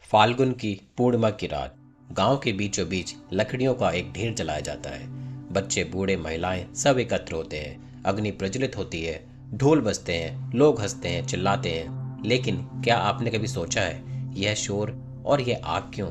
फाल्गुन की पूर्णिमा की रात गांव के बीचों बीच लकड़ियों का एक ढेर जलाया जाता है। बच्चे बूढ़े महिलाएं सब एकत्र होते हैं। अग्नि प्रज्वलित होती है। ढोल बजते हैं, लोग हंसते हैं, चिल्लाते हैं। लेकिन क्या आपने कभी सोचा है यह शोर और यह आग क्यों?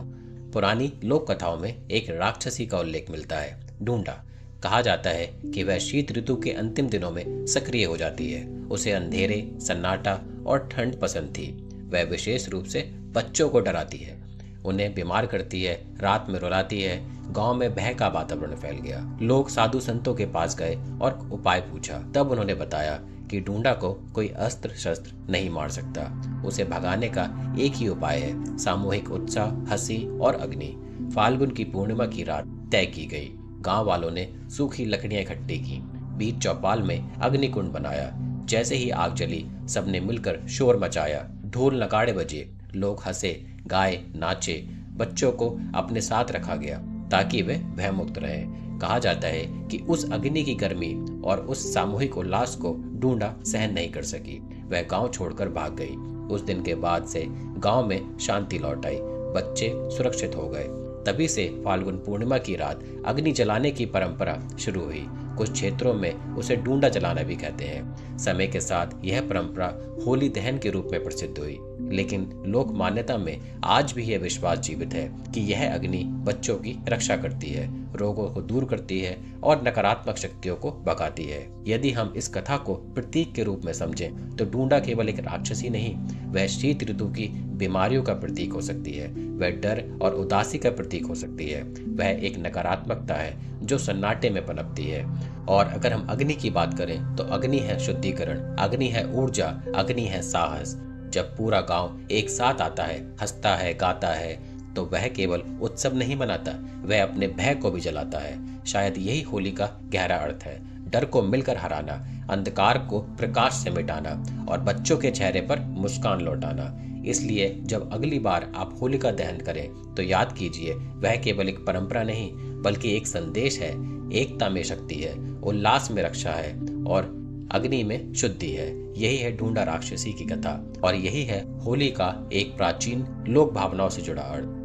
पुरानी लोक कथाओं में एक राक्षसी का उल्लेख मिलता है, ढूंढा। कहा जाता है कि वह शीत ऋतु के अंतिम दिनों में सक्रिय हो जाती है। उसे अंधेरे, सन्नाटा और ठंड पसंद थी। वह विशेष रूप से बच्चों को डराती है, उन्हें बीमार करती है, रात में रुलाती है। गांव में भय का वातावरण फैल गया। लोग साधु संतों के पास गए और उपाय पूछा। तब उन्होंने बताया कि ढूंढा को कोई अस्त्र शस्त्र नहीं मार सकता। उसे भगाने का एक ही उपाय है, सामूहिक उत्साह, हंसी और अग्नि। फाल्गुन की पूर्णिमा की रात तय की गई। गांव वालों ने सूखी लकड़ियां इकट्ठी की, बीच चौपाल में अग्निकुंड बनाया। जैसे ही आग जली, सबने मिलकर शोर मचाया। ढोल नगाड़े बजे, लोग हंसे, गाए, नाचे। बच्चों को अपने साथ रखा गया ताकि वे भयमुक्त रहें। कहा जाता है कि उस अग्नि की गर्मी और उस सामूहिक उल्लास को ढूंढा सहन नहीं कर सकी। वह गांव छोड़कर भाग गई। उस दिन के बाद से गांव में शांति लौट आई। बच्चे सुरक्षित हो गए। तभी से फाल्गुन पूर्णिमा की रात अग्नि जलाने की परंपरा शुरू हुई। कुछ क्षेत्रों में उसे ढूंढा जलाना भी कहते हैं। समय के साथ यह परंपरा होली दहन के रूप में प्रसिद्ध हुई, लेकिन लोक मान्यता में आज भी यह विश्वास जीवित है कि यह अग्नि बच्चों की रक्षा करती है, रोगों को दूर करती है और नकारात्मक शक्तियों को भगाती है। यदि हम इस कथा को प्रतीक के रूप में समझें तो ढूंढा केवल एक राक्षसी नहीं, वह शीत ऋतु की बीमारियों का प्रतीक हो सकती है। वह डर और उदासी का प्रतीक हो सकती है। वह एक नकारात्मकता है जो सन्नाटे में पनपती है। और अगर हम अग्नि की बात करें तो अग्नि है शुद्धिकरण, अग्नि है ऊर्जा, अग्नि है साहस। जब पूरा गांव एक साथ आता है, हंसता है, गाता है, तो वह केवल उत्सव नहीं मनाता, वह अपने भय को भी जलाता है। शायद यही होली का गहरा अर्थ है, डर को मिलकर हराना, अंधकार को प्रकाश से मिटाना और बच्चों के चेहरे पर मुस्कान लौटाना। इसलिए जब अगली बार आप होलिका दहन करें तो याद कीजिए, वह केवल एक परंपरा नहीं बल्कि एक संदेश है। एकता में शक्ति है, उल्लास में रक्षा है और अग्नि में शुद्धि है। यही है ढूंढा राक्षसी की कथा और यही है होली का एक प्राचीन लोक भावनाओं से जुड़ा अर्थ।